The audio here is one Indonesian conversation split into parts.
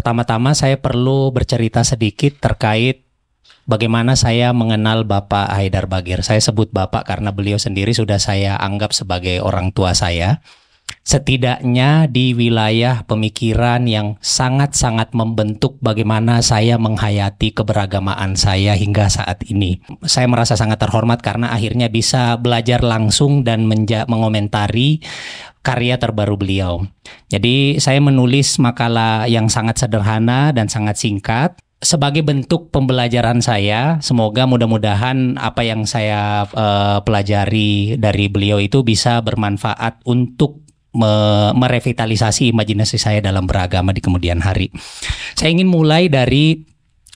Pertama-tama saya perlu bercerita sedikit terkait bagaimana saya mengenal Bapak Haidar Bagir. Saya sebut Bapak karena beliau sendiri sudah saya anggap sebagai orang tua saya. Setidaknya di wilayah pemikiran yang sangat-sangat membentuk bagaimana saya menghayati keberagamaan saya hingga saat ini. Saya merasa sangat terhormat karena akhirnya bisa belajar langsung dan mengomentari karya terbaru beliau. Jadi saya menulis makalah yang sangat sederhana dan sangat singkat sebagai bentuk pembelajaran saya. Semoga mudah-mudahan apa yang saya pelajari dari beliau itu bisa bermanfaat untuk merevitalisasi imajinasi saya dalam beragama di kemudian hari. Saya ingin mulai dari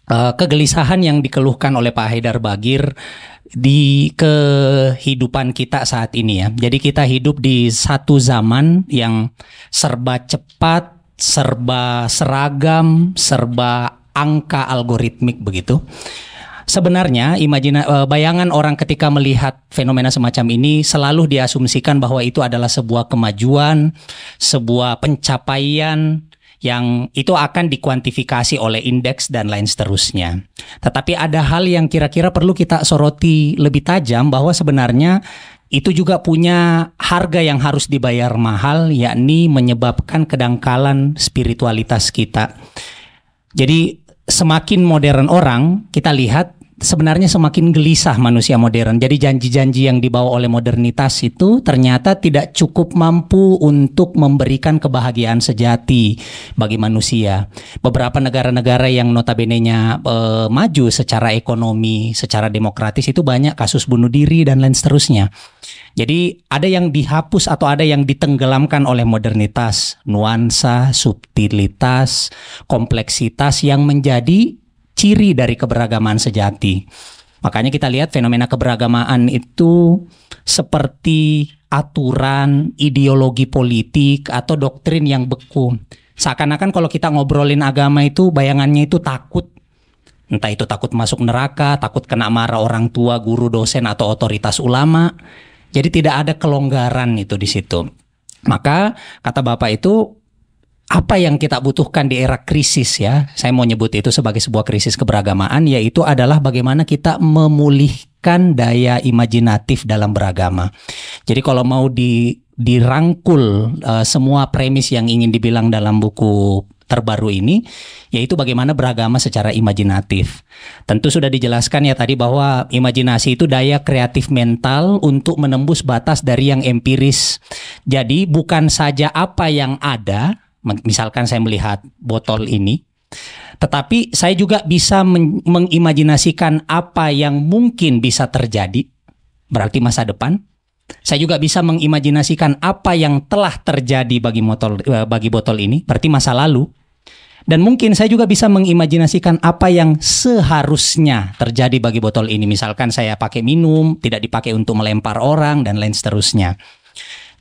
kegelisahan yang dikeluhkan oleh Pak Haidar Bagir di kehidupan kita saat ini ya. Jadi kita hidup di satu zaman yang serba cepat, serba seragam, serba angka algoritmik begitu. Sebenarnya bayangan orang ketika melihat fenomena semacam ini selalu diasumsikan bahwa itu adalah sebuah kemajuan, sebuah pencapaian yang itu akan dikuantifikasi oleh indeks dan lain seterusnya. Tetapi ada hal yang kira-kira perlu kita soroti lebih tajam bahwa sebenarnya itu juga punya harga yang harus dibayar mahal, yakni menyebabkan kedangkalan spiritualitas kita. Jadi semakin modern orang, kita lihat sebenarnya semakin gelisah manusia modern. Jadi janji-janji yang dibawa oleh modernitas itu ternyata tidak cukup mampu untuk memberikan kebahagiaan sejati bagi manusia. Beberapa negara-negara yang notabene-nya maju secara ekonomi, secara demokratis itu banyak kasus bunuh diri dan lain seterusnya. Jadi ada yang dihapus atau ada yang ditenggelamkan oleh modernitas, nuansa, subtilitas, kompleksitas yang menjadi ciri dari keberagaman sejati. Makanya kita lihat fenomena keberagamaan itu seperti aturan, ideologi politik atau doktrin yang beku. Seakan-akan kalau kita ngobrolin agama itu bayangannya itu takut. Entah itu takut masuk neraka, takut kena marah orang tua, guru, dosen atau otoritas ulama. Jadi tidak ada kelonggaran itu di situ. Maka kata Bapak itu apa yang kita butuhkan di era krisis ya. Saya mau nyebut itu sebagai sebuah krisis keberagamaan, yaitu adalah bagaimana kita memulihkan daya imajinatif dalam beragama. Jadi kalau mau dirangkul semua premis yang ingin dibilang dalam buku terbaru ini, yaitu bagaimana beragama secara imajinatif. Tentu sudah dijelaskan ya tadi bahwa imajinasi itu daya kreatif mental untuk menembus batas dari yang empiris. Jadi bukan saja apa yang ada, misalkan saya melihat botol ini, tetapi saya juga bisa mengimajinasikan apa yang mungkin bisa terjadi, berarti masa depan. Saya juga bisa mengimajinasikan apa yang telah terjadi bagi botol ini, berarti masa lalu. Dan mungkin saya juga bisa mengimajinasikan apa yang seharusnya terjadi bagi botol ini. Misalkan saya pakai minum, tidak dipakai untuk melempar orang, dan lain seterusnya.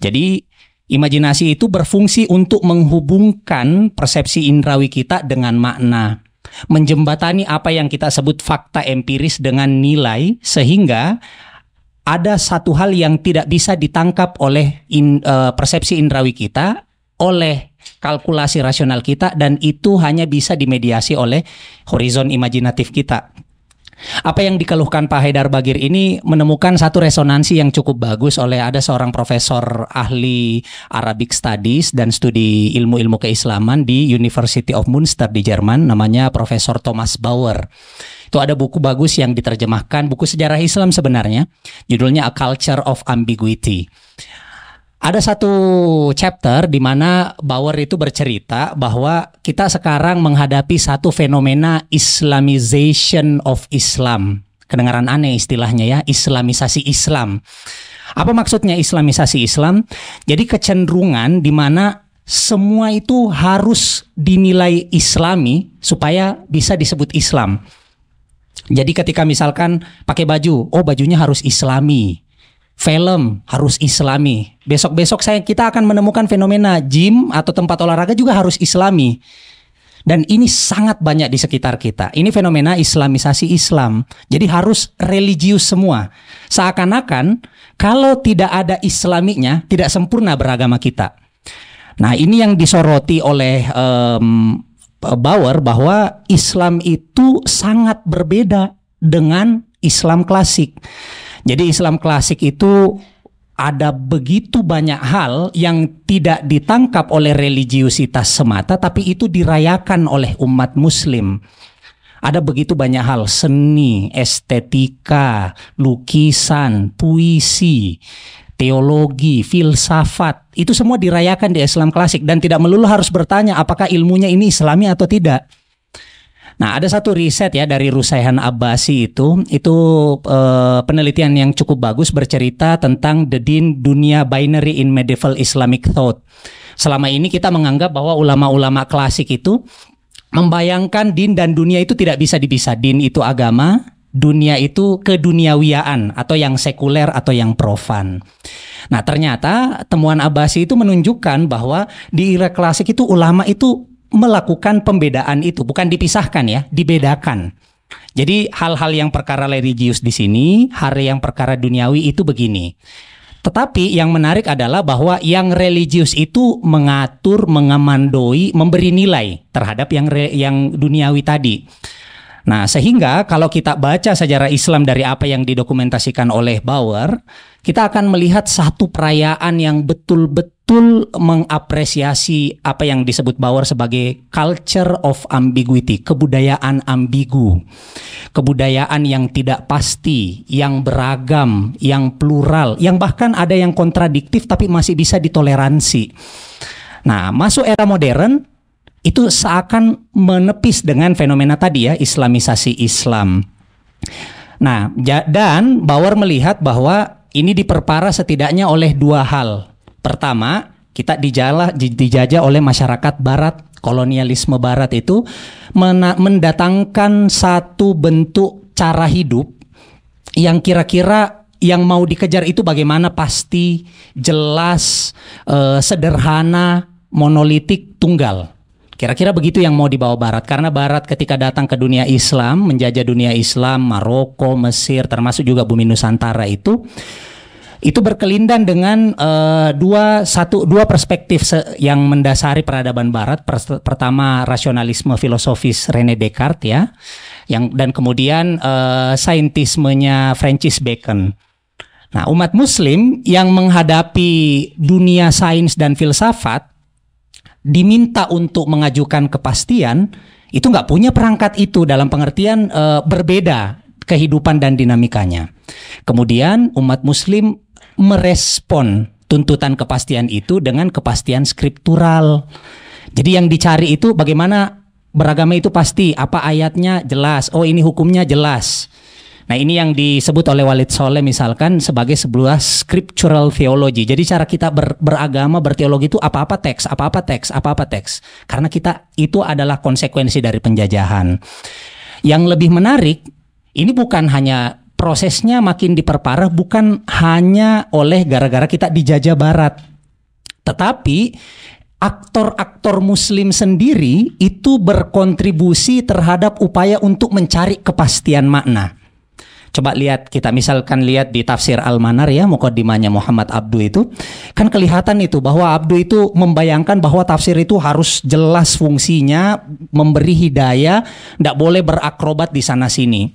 Jadi imajinasi itu berfungsi untuk menghubungkan persepsi indrawi kita dengan makna. Menjembatani apa yang kita sebut fakta empiris dengan nilai, sehingga ada satu hal yang tidak bisa ditangkap oleh persepsi indrawi kita, oleh kalkulasi rasional kita, dan itu hanya bisa dimediasi oleh horizon imajinatif kita. Apa yang dikeluhkan Pak Haidar Bagir ini menemukan satu resonansi yang cukup bagus oleh ada seorang profesor ahli Arabic Studies dan studi ilmu-ilmu keislaman di University of Münster di Jerman, namanya Profesor Thomas Bauer. Itu ada buku bagus yang diterjemahkan, buku sejarah Islam sebenarnya, judulnya A Culture of Ambiguity. Ada satu chapter di mana Bauer itu bercerita bahwa kita sekarang menghadapi satu fenomena Islamization of Islam. Kedengaran aneh istilahnya ya, Islamisasi Islam. Apa maksudnya Islamisasi Islam? Jadi kecenderungan di mana semua itu harus dinilai Islami supaya bisa disebut Islam. Jadi ketika misalkan pakai baju, oh bajunya harus Islami. Film harus Islami. Besok-besok kita akan menemukan fenomena gym atau tempat olahraga juga harus Islami. Dan ini sangat banyak di sekitar kita. Ini fenomena Islamisasi Islam. Jadi harus religius semua. Seakan-akan kalau tidak ada Islaminya, tidak sempurna beragama kita. Nah, ini yang disoroti oleh Bauer bahwa Islam itu sangat berbeda dengan Islam klasik. Jadi Islam klasik itu ada begitu banyak hal yang tidak ditangkap oleh religiusitas semata, tapi itu dirayakan oleh umat Muslim. Ada begitu banyak hal, seni, estetika, lukisan, puisi, teologi, filsafat, itu semua dirayakan di Islam klasik dan tidak melulu harus bertanya apakah ilmunya ini Islami atau tidak. Nah, ada satu riset ya dari Rusaihan Abbasi itu penelitian yang cukup bagus bercerita tentang the dunia binary in medieval Islamic thought. Selama ini kita menganggap bahwa ulama-ulama klasik itu membayangkan din dan dunia itu tidak bisa dipisah. Din itu agama, dunia itu keduniawiaan atau yang sekuler atau yang profan. Nah, ternyata temuan Abbasi itu menunjukkan bahwa di era klasik itu ulama itu melakukan pembedaan itu, bukan dipisahkan ya, dibedakan. Jadi hal-hal yang perkara religius di sini, hal yang perkara duniawi itu begini. Tetapi yang menarik adalah bahwa yang religius itu mengatur, mengamandoi, memberi nilai terhadap yang duniawi tadi. Nah, sehingga kalau kita baca sejarah Islam dari apa yang didokumentasikan oleh Bauer, kita akan melihat satu perayaan yang betul-betul mengapresiasi apa yang disebut Bauer sebagai culture of ambiguity, kebudayaan ambigu, kebudayaan yang tidak pasti, yang beragam, yang plural, yang bahkan ada yang kontradiktif tapi masih bisa ditoleransi. Nah, masuk era modern, itu seakan menepis dengan fenomena tadi ya, islamisasi Islam. Nah, dan Bauer melihat bahwa ini diperparah setidaknya oleh dua hal. Pertama, kita dijajah oleh masyarakat barat, kolonialisme barat itu mendatangkan satu bentuk cara hidup yang kira-kira yang mau dikejar itu bagaimana pasti, jelas, sederhana, monolitik, tunggal. Kira-kira begitu yang mau dibawa Barat. Karena Barat ketika datang ke dunia Islam, menjajah dunia Islam, Maroko, Mesir, termasuk juga bumi Nusantara itu berkelindan dengan dua perspektif yang mendasari peradaban Barat. Pertama, rasionalisme filosofis René Descartes ya, dan kemudian saintismenya Francis Bacon. Nah, umat Muslim yang menghadapi dunia sains dan filsafat diminta untuk mengajukan kepastian, itu nggak punya perangkat itu dalam pengertian berbeda kehidupan dan dinamikanya. Kemudian umat Muslim merespon tuntutan kepastian itu dengan kepastian skriptural. Jadi yang dicari itu bagaimana beragama itu pasti, apa ayatnya jelas, oh ini hukumnya jelas. Nah, ini yang disebut oleh Walid Soleh misalkan sebagai sebuah scriptural theology. Jadi cara kita beragama, berteologi itu apa-apa teks. Karena kita itu adalah konsekuensi dari penjajahan. Yang lebih menarik, ini bukan hanya prosesnya makin diperparah, bukan hanya oleh gara-gara kita dijajah Barat. Tetapi aktor-aktor Muslim sendiri itu berkontribusi terhadap upaya untuk mencari kepastian makna. Coba lihat, kita misalkan lihat di tafsir Al-Manar ya, muqaddimahnya Muhammad Abduh itu, kan kelihatan itu bahwa Abduh itu membayangkan bahwa tafsir itu harus jelas fungsinya, memberi hidayah, tidak boleh berakrobat di sana sini.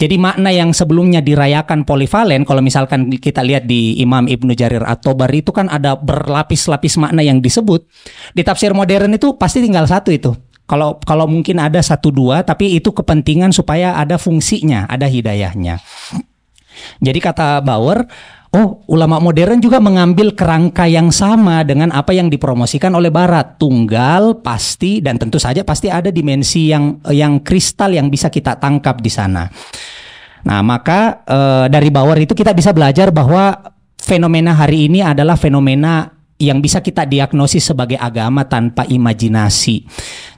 Jadi makna yang sebelumnya dirayakan polivalen, kalau misalkan kita lihat di Imam Ibnu Jarir At-Tabari itu kan ada berlapis-lapis makna yang disebut. Di tafsir modern itu pasti tinggal satu itu. Kalau mungkin ada 1-2, tapi itu kepentingan supaya ada fungsinya, ada hidayahnya. Jadi kata Bauer, ulama modern juga mengambil kerangka yang sama dengan apa yang dipromosikan oleh Barat, tunggal, pasti, dan tentu saja pasti ada dimensi yang kristal yang bisa kita tangkap di sana. Nah, maka dari Bauer itu kita bisa belajar bahwa fenomena hari ini adalah fenomena yang bisa kita diagnosis sebagai agama tanpa imajinasi.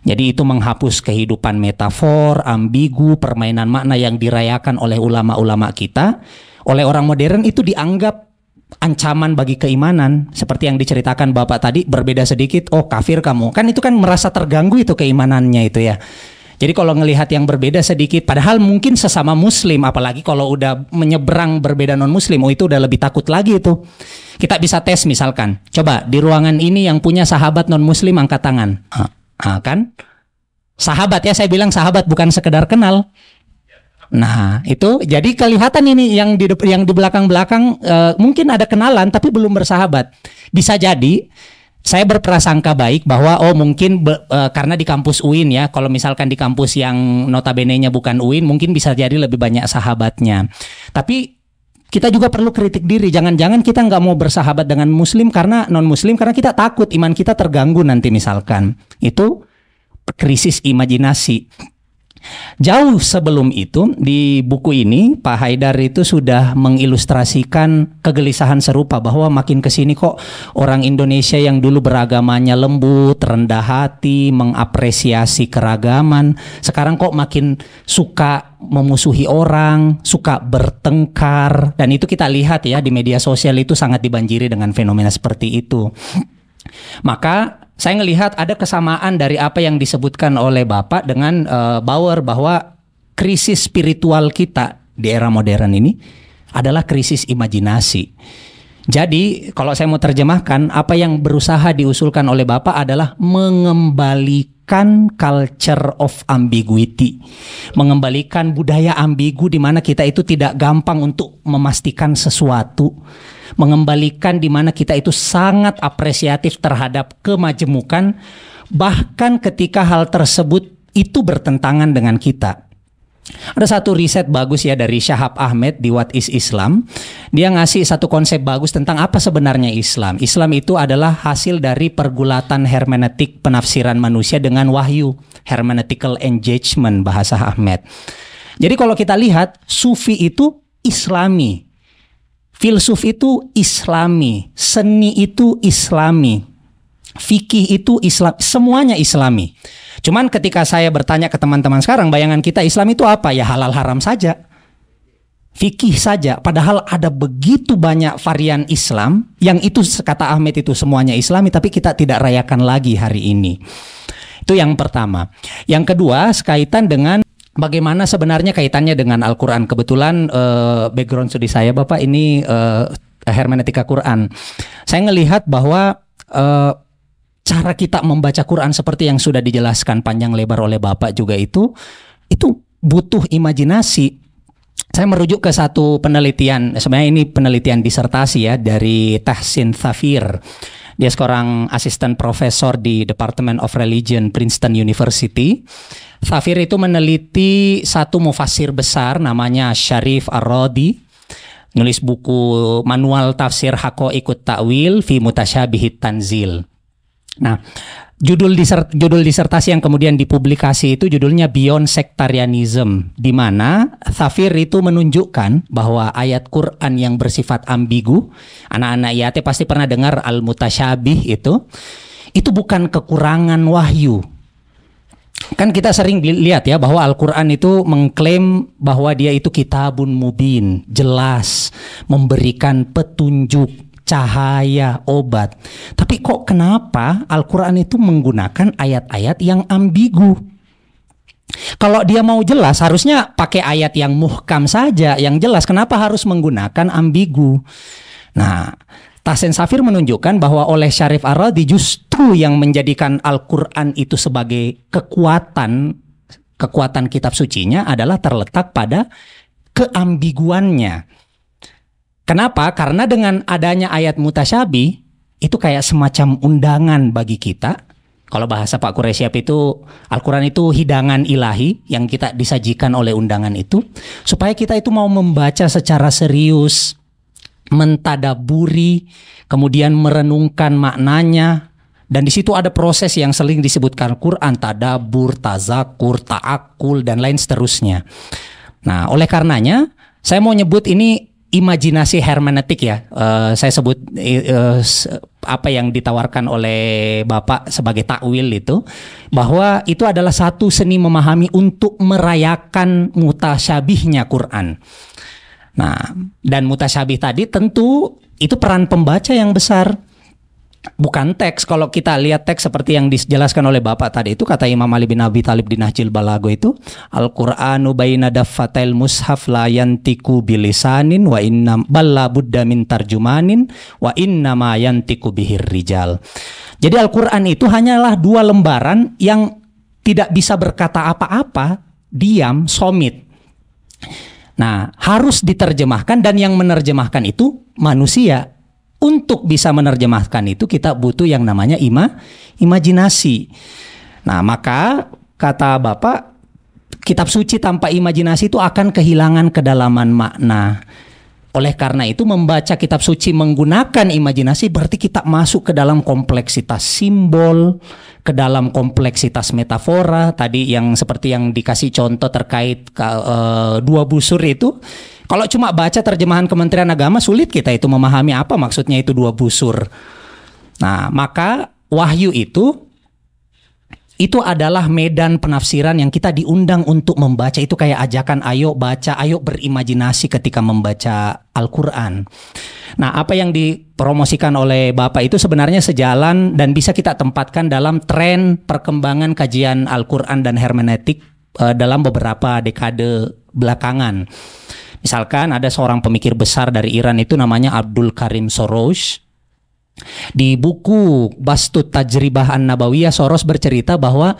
Jadi itu menghapus kehidupan metafor, ambigu, permainan makna yang dirayakan oleh ulama-ulama kita. Oleh orang modern itu dianggap ancaman bagi keimanan. Seperti yang diceritakan Bapak tadi, berbeda sedikit, oh kafir kamu. Kan itu kan merasa terganggu itu keimanannya itu ya. Jadi kalau ngelihat yang berbeda sedikit, padahal mungkin sesama Muslim, apalagi kalau udah menyeberang berbeda non-Muslim, itu udah lebih takut lagi itu. Kita bisa tes misalkan, coba di ruangan ini yang punya sahabat non-Muslim angkat tangan, kan? Sahabat ya, saya bilang sahabat bukan sekedar kenal. Nah, itu jadi kelihatan ini yang di belakang-belakang mungkin ada kenalan tapi belum bersahabat. Bisa jadi saya berprasangka baik bahwa mungkin karena di kampus UIN ya, kalau misalkan di kampus yang notabene-nya bukan UIN mungkin bisa jadi lebih banyak sahabatnya. Tapi kita juga perlu kritik diri, jangan-jangan kita nggak mau bersahabat dengan muslim karena non-muslim karena kita takut iman kita terganggu nanti misalkan. Itu krisis imajinasi. Jauh sebelum itu di buku ini Pak Haidar itu sudah mengilustrasikan kegelisahan serupa bahwa makin kesini kok orang Indonesia yang dulu beragamanya lembut, rendah hati, mengapresiasi keragaman, sekarang kok makin suka memusuhi orang, suka bertengkar, dan itu kita lihat ya di media sosial itu sangat dibanjiri dengan fenomena seperti itu. Maka saya melihat ada kesamaan dari apa yang disebutkan oleh Bapak dengan Bauer bahwa krisis spiritual kita di era modern ini adalah krisis imajinasi. Jadi kalau saya mau terjemahkan, apa yang berusaha diusulkan oleh Bapak adalah mengembalikan culture of ambiguity, mengembalikan budaya ambigu di mana kita itu tidak gampang untuk memastikan sesuatu, mengembalikan di mana kita itu sangat apresiatif terhadap kemajemukan bahkan ketika hal tersebut itu bertentangan dengan kita. Ada satu riset bagus ya dari Shahab Ahmed di What is Islam. Dia ngasih satu konsep bagus tentang apa sebenarnya Islam. Islam itu adalah hasil dari pergulatan hermeneutik penafsiran manusia dengan wahyu, hermeneutical engagement bahasa Ahmed. Jadi kalau kita lihat Sufi itu Islami, filsuf itu Islami, seni itu Islami, fikih itu Islam, semuanya Islami. Cuman ketika saya bertanya ke teman-teman sekarang, bayangan kita Islam itu apa? Ya halal haram saja, fikih saja. Padahal ada begitu banyak varian Islam yang itu kata Ahmed itu semuanya Islami, tapi kita tidak rayakan lagi hari ini. Itu yang pertama. Yang kedua, sekaitan dengan bagaimana sebenarnya kaitannya dengan Al-Quran. Kebetulan background studi saya Bapak ini hermeneutika Quran. Saya ngelihat bahwa cara kita membaca Quran seperti yang sudah dijelaskan panjang lebar oleh Bapak juga itu butuh imajinasi. Saya merujuk ke satu penelitian, sebenarnya ini penelitian disertasi ya dari Tahsin Thafir. Dia seorang asisten profesor di Department of Religion Princeton University. Thafir itu meneliti satu mufassir besar namanya Syarif Ar-Radi, nulis buku manual tafsir Haqaiqut Ta'wil fi Mutasyabihit Tanzil. Nah, judul disertasi yang kemudian dipublikasi itu judulnya Beyond Sectarianism, di mana Thafir itu menunjukkan bahwa ayat Quran yang bersifat ambigu, anak-anak IAT pasti pernah dengar al-mutasyabih itu bukan kekurangan wahyu. Kan kita sering lihat ya bahwa Al-Quran itu mengklaim bahwa dia itu kitabun mubin, jelas, memberikan petunjuk, cahaya, obat. Tapi kok kenapa Al-Quran itu menggunakan ayat-ayat yang ambigu? Kalau dia mau jelas harusnya pakai ayat yang muhkam saja, yang jelas. Kenapa harus menggunakan ambigu? Nah, Tahsin Thafir menunjukkan bahwa oleh Syarif Ar-Radi justru yang menjadikan Al-Quran itu sebagai kekuatan kitab sucinya adalah terletak pada keambiguannya. Kenapa? Karena dengan adanya ayat mutasyabih itu kayak semacam undangan bagi kita. Kalau bahasa Pak Quresyap itu Al-Quran itu hidangan ilahi yang kita disajikan oleh undangan itu, supaya kita itu mau membaca secara serius, mentadaburi, kemudian merenungkan maknanya. Dan di situ ada proses yang sering disebutkan Al-Quran, tadabur, tazakur, ta'akul, dan lain seterusnya. Nah, oleh karenanya saya mau nyebut ini imajinasi hermeneutik ya. Saya sebut apa yang ditawarkan oleh Bapak sebagai takwil itu, bahwa itu adalah satu seni memahami untuk merayakan mutasyabihnya Quran. Nah, dan mutasyabih tadi tentu itu peran pembaca yang besar, bukan teks. Kalau kita lihat teks seperti yang dijelaskan oleh Bapak tadi itu, kata Imam Ali bin Abi Thalib di Nahjil Balago itu, Al-Qur'anu baina daffatil mushaf la yantiku bilisanin wa inna balla budda min tarjumanin wa inna ma yantiku bihir rijal. Jadi Al-Qur'an itu hanyalah dua lembaran yang tidak bisa berkata apa-apa, diam, somit. Nah, harus diterjemahkan dan yang menerjemahkan itu manusia. Untuk bisa menerjemahkan itu kita butuh yang namanya imajinasi. Nah, maka kata Bapak, kitab suci tanpa imajinasi itu akan kehilangan kedalaman makna. Oleh karena itu membaca kitab suci menggunakan imajinasi berarti kita masuk ke dalam kompleksitas simbol, ke dalam kompleksitas metafora. Tadi yang seperti yang dikasih contoh terkait dua busur itu. Kalau cuma baca terjemahan Kementerian Agama sulit kita itu memahami apa maksudnya itu dua busur. Nah, maka wahyu itu adalah medan penafsiran yang kita diundang untuk membaca. Itu kayak ajakan ayo baca, ayo berimajinasi ketika membaca Al-Quran. Nah, apa yang dipromosikan oleh Bapak itu sebenarnya sejalan dan bisa kita tempatkan dalam tren perkembangan kajian Al-Quran dan hermeneutik dalam beberapa dekade belakangan. Misalkan ada seorang pemikir besar dari Iran itu namanya Abdul Karim Soros. Di buku Bastut Tajribah An-Nabawiyah, Soros bercerita bahwa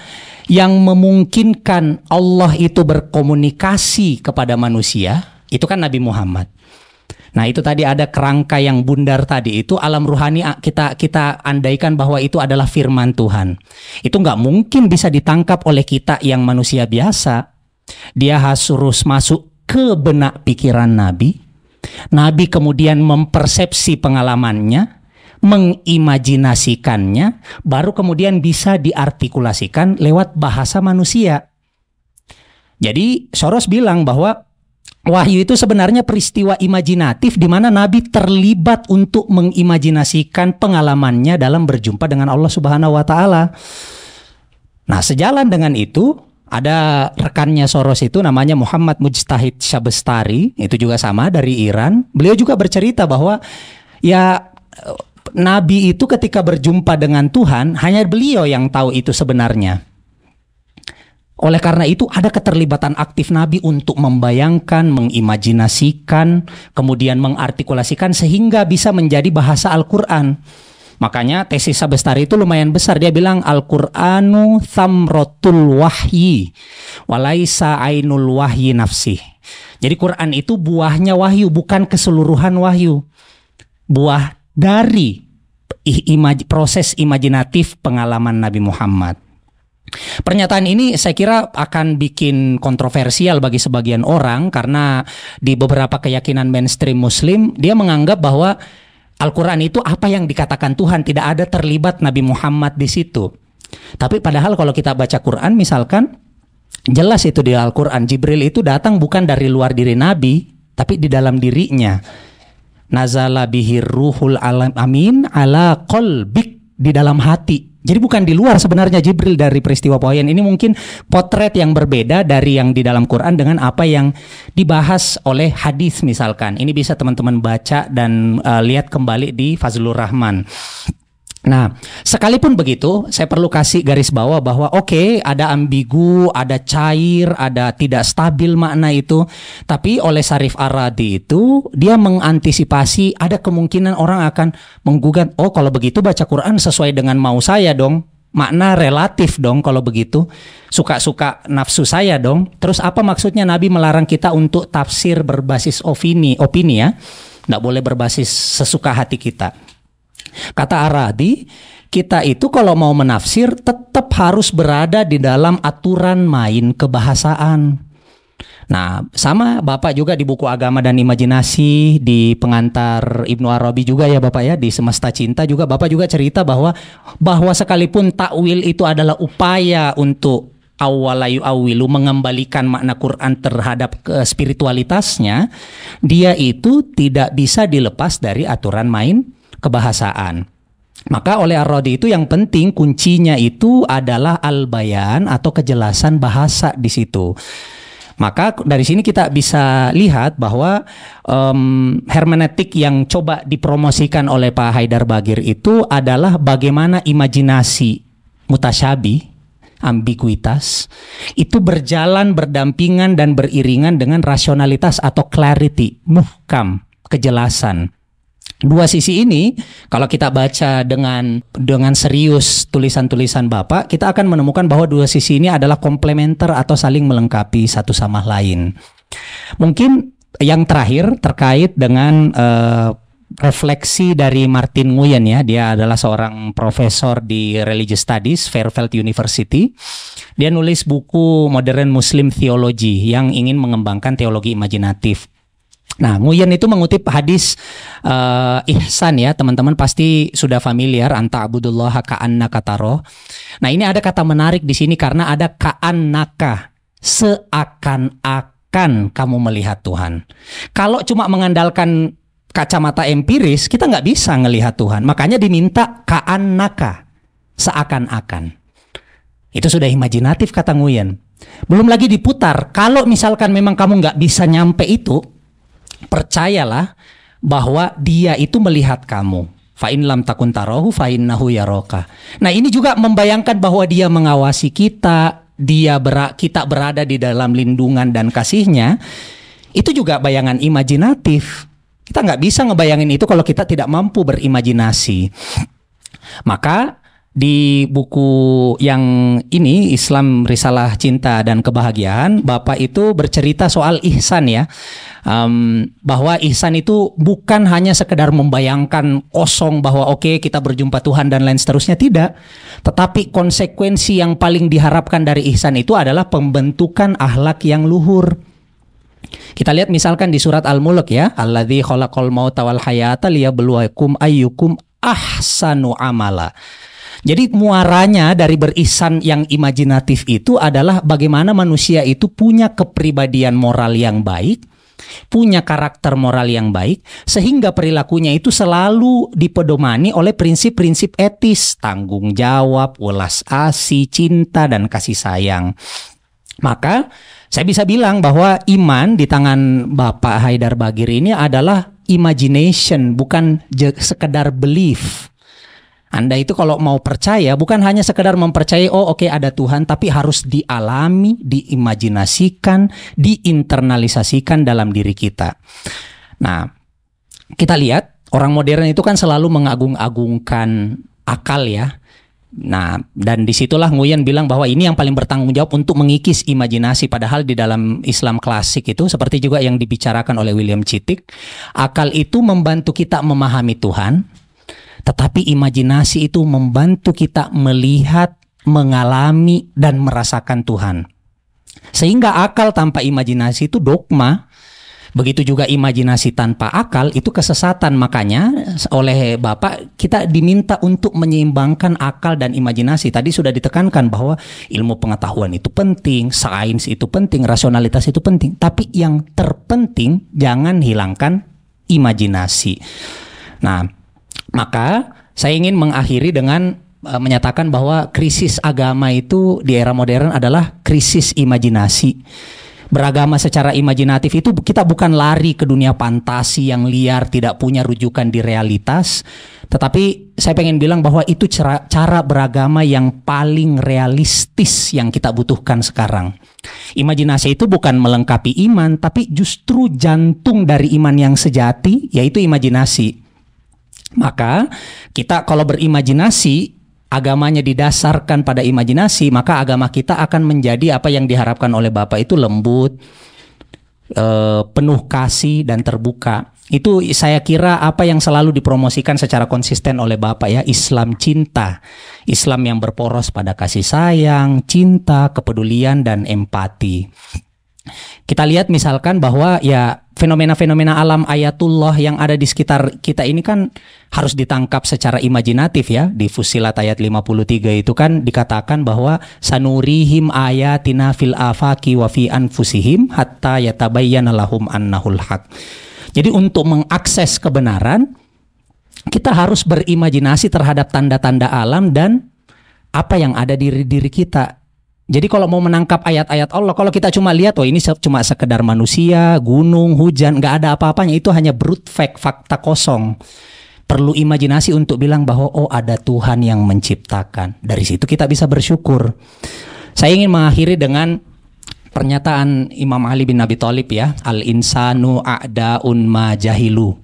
yang memungkinkan Allah itu berkomunikasi kepada manusia itu kan Nabi Muhammad. Nah, itu tadi ada kerangka yang bundar tadi itu alam ruhani kita andaikan bahwa itu adalah firman Tuhan. Itu nggak mungkin bisa ditangkap oleh kita yang manusia biasa. Dia harus masuk ke benak pikiran Nabi. Nabi kemudian mempersepsi pengalamannya, mengimajinasikannya, baru kemudian bisa diartikulasikan lewat bahasa manusia. Jadi Soros bilang bahwa wahyu itu sebenarnya peristiwa imajinatif di mana Nabi terlibat untuk mengimajinasikan pengalamannya dalam berjumpa dengan Allah Subhanahu wa taala. Nah, sejalan dengan itu ada rekannya Soros itu namanya Muhammad Mujtahid Syabestari, itu juga sama dari Iran. Beliau juga bercerita bahwa ya Nabi itu ketika berjumpa dengan Tuhan hanya beliau yang tahu itu sebenarnya. Oleh karena itu ada keterlibatan aktif Nabi untuk membayangkan, mengimajinasikan, kemudian mengartikulasikan sehingga bisa menjadi bahasa Al-Quran. Makanya tesis Syabestari itu lumayan besar. Dia bilang Al-Qur'anu thamrotul wahyi walaisa ainul wahyi nafsih. Jadi Quran itu buahnya wahyu, bukan keseluruhan wahyu. Buah dari proses imajinatif pengalaman Nabi Muhammad. Pernyataan ini saya kira akan bikin kontroversial bagi sebagian orang karena di beberapa keyakinan mainstream Muslim dia menganggap bahwa Al-Quran itu apa yang dikatakan Tuhan, tidak ada terlibat Nabi Muhammad di situ. Tapi padahal kalau kita baca Quran misalkan, jelas itu di Al-Quran, Jibril itu datang bukan dari luar diri Nabi, tapi di dalam dirinya. Nazala bihir ruhul amin ala qalbik, di dalam hati. Jadi bukan di luar sebenarnya Jibril dari peristiwa Poyen. Ini mungkin potret yang berbeda dari yang di dalam Quran dengan apa yang dibahas oleh hadis misalkan. Ini bisa teman-teman baca dan lihat kembali di Fazlur Rahman. Nah, sekalipun begitu, saya perlu kasih garis bawah bahwa oke, ada ambigu, ada cair, ada tidak stabil makna itu. Tapi oleh Syarif Ar-Radi itu, dia mengantisipasi ada kemungkinan orang akan menggugat, oh kalau begitu baca Quran sesuai dengan mau saya dong. Makna relatif dong kalau begitu. Suka-suka nafsu saya dong. Terus apa maksudnya Nabi melarang kita untuk tafsir berbasis opini ya? Nggak boleh berbasis sesuka hati kita. Kata Ar-Radi, kita itu kalau mau menafsir tetap harus berada di dalam aturan main kebahasaan. Nah, sama Bapak juga di buku Agama dan Imajinasi, di pengantar Ibnu Arabi juga ya Bapak ya, di Semesta Cinta juga Bapak juga cerita bahwa sekalipun takwil itu adalah upaya untuk awalayu awilu mengembalikan makna Quran terhadap spiritualitasnya, dia itu tidak bisa dilepas dari aturan main kebahasaan. Maka oleh Ar-Radi itu yang penting kuncinya itu adalah al-bayan atau kejelasan bahasa di situ. Maka dari sini kita bisa lihat bahwa hermeneutik yang coba dipromosikan oleh Pak Haidar Bagir itu adalah bagaimana imajinasi mutasyabih, ambiguitas itu berjalan berdampingan dan beriringan dengan rasionalitas atau clarity, muhkam, kejelasan. Dua sisi ini kalau kita baca dengan serius tulisan-tulisan Bapak, kita akan menemukan bahwa dua sisi ini adalah komplementer atau saling melengkapi satu sama lain. Mungkin yang terakhir terkait dengan refleksi dari Martin Nguyen ya. Dia adalah seorang profesor di Religious Studies Fairfield University. Dia nulis buku Modern Muslim Theology yang ingin mengembangkan teologi imajinatif. Nah, Nguyen itu mengutip hadis ihsan ya, teman-teman pasti sudah familiar, anta abudullaha ka'annaka taro. Nah, ini ada kata menarik di sini karena ada ka'annaka, seakan-akan kamu melihat Tuhan. Kalau cuma mengandalkan kacamata empiris, kita nggak bisa ngelihat Tuhan. Makanya diminta ka'annaka, seakan-akan. Itu sudah imajinatif kata Nguyen. Belum lagi diputar, kalau misalkan memang kamu nggak bisa nyampe itu, percayalah bahwa dia itu melihat kamu. Fa in lam takun tarahu fa innahu yaraka. Nah, ini juga membayangkan bahwa dia mengawasi kita, kita berada di dalam lindungan dan kasihnya. Itu juga bayangan imajinatif. Kita nggak bisa ngebayangin itu kalau kita tidak mampu berimajinasi. Maka di buku yang ini, Islam Risalah Cinta dan Kebahagiaan, Bapak itu bercerita soal ihsan ya. Bahwa ihsan itu bukan hanya sekedar membayangkan kosong bahwa oke, kita berjumpa Tuhan dan lain seterusnya, tidak. Tetapi konsekuensi yang paling diharapkan dari ihsan itu adalah pembentukan akhlak yang luhur. Kita lihat misalkan di surat Al-Mulk ya, alladzi khalaqal mauta wal hayata liyabluwakum ayyukum ahsanu amala. Jadi muaranya dari berihsan yang imajinatif itu adalah bagaimana manusia itu punya kepribadian moral yang baik, punya karakter moral yang baik, sehingga perilakunya itu selalu dipedomani oleh prinsip-prinsip etis, tanggung jawab, welas asih, cinta, dan kasih sayang. Maka saya bisa bilang bahwa iman di tangan Bapak Haidar Bagir ini adalah imagination, bukan sekedar belief. Anda itu kalau mau percaya bukan hanya sekedar mempercayai oke, ada Tuhan, tapi harus dialami, diimajinasikan, diinternalisasikan dalam diri kita. Nah, kita lihat orang modern itu kan selalu mengagung-agungkan akal ya. Nah, dan disitulah Nguyen bilang bahwa ini yang paling bertanggung jawab untuk mengikis imajinasi. Padahal di dalam Islam klasik itu seperti juga yang dibicarakan oleh William Chittick, akal itu membantu kita memahami Tuhan, tetapi imajinasi itu membantu kita melihat, mengalami, dan merasakan Tuhan. Sehingga akal tanpa imajinasi itu dogma. Begitu juga imajinasi tanpa akal itu kesesatan. Makanya oleh Bapak kita diminta untuk menyeimbangkan akal dan imajinasi. Tadi sudah ditekankan bahwa ilmu pengetahuan itu penting, sains itu penting, rasionalitas itu penting. Tapi yang terpenting jangan hilangkan imajinasi. Nah, maka saya ingin mengakhiri dengan menyatakan bahwa krisis agama itu di era modern adalah krisis imajinasi. Beragama secara imajinatif itu kita bukan lari ke dunia fantasi yang liar, tidak punya rujukan di realitas. Tetapi saya pengen bilang bahwa itu cara beragama yang paling realistis yang kita butuhkan sekarang. Imajinasi itu bukan melengkapi iman, tapi justru jantung dari iman yang sejati, yaitu imajinasi. Maka kita kalau berimajinasi, agamanya didasarkan pada imajinasi, maka agama kita akan menjadi apa yang diharapkan oleh Bapak itu lembut, penuh kasih dan terbuka. Itu saya kira apa yang selalu dipromosikan secara konsisten oleh Bapak ya, Islam cinta. Islam yang berporos pada kasih sayang, cinta, kepedulian, dan empati. Kita lihat misalkan bahwa ya fenomena-fenomena alam ayatullah yang ada di sekitar kita ini kan harus ditangkap secara imajinatif ya. Di Fussilat ayat 53 itu kan dikatakan bahwa sanurihim ayatina fil afaki wa fi anfusihim hatta yatabayyana lahum annahul haq. Jadi untuk mengakses kebenaran kita harus berimajinasi terhadap tanda-tanda alam dan apa yang ada di diri kita. Jadi kalau mau menangkap ayat-ayat Allah, kalau kita cuma lihat, oh ini cuma sekedar manusia, gunung, hujan, nggak ada apa-apanya, itu hanya brute fact, fakta kosong. Perlu imajinasi untuk bilang bahwa oh ada Tuhan yang menciptakan. Dari situ kita bisa bersyukur. Saya ingin mengakhiri dengan pernyataan Imam Ali bin Abi Thalib ya, al-insanu a'da'un ma jahilu.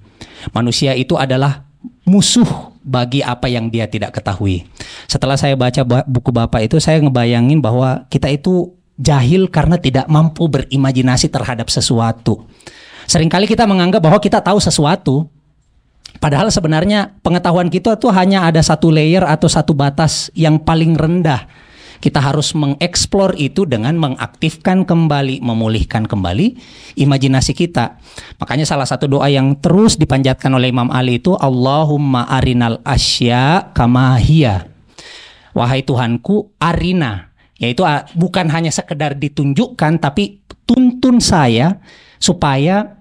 Manusia itu adalah musuh bagi apa yang dia tidak ketahui. Setelah saya baca buku Bapak itu, saya ngebayangin bahwa kita itu jahil karena tidak mampu berimajinasi terhadap sesuatu. Seringkali kita menganggap bahwa kita tahu sesuatu, padahal sebenarnya pengetahuan kita tuh hanya ada satu layer atau satu batas yang paling rendah. Kita harus mengeksplor itu dengan mengaktifkan kembali, memulihkan kembali imajinasi kita. Makanya salah satu doa yang terus dipanjatkan oleh Imam Ali itu, Allahumma arinal asya kama hiya. Wahai Tuhanku, arina. Yaitu bukan hanya sekedar ditunjukkan, tapi tuntun saya supaya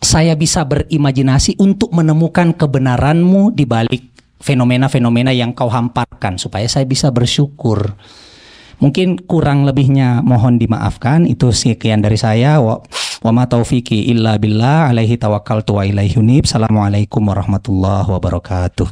saya bisa berimajinasi untuk menemukan kebenaran-Mu di balik fenomena-fenomena yang Kau hamparkan, supaya saya bisa bersyukur. Mungkin kurang lebihnya mohon dimaafkan. Itu sekian dari saya. Wa ma taufiqi illa billah, alaihi tawakkaltu wa ilaihi unib. Assalamualaikum warahmatullahi wabarakatuh.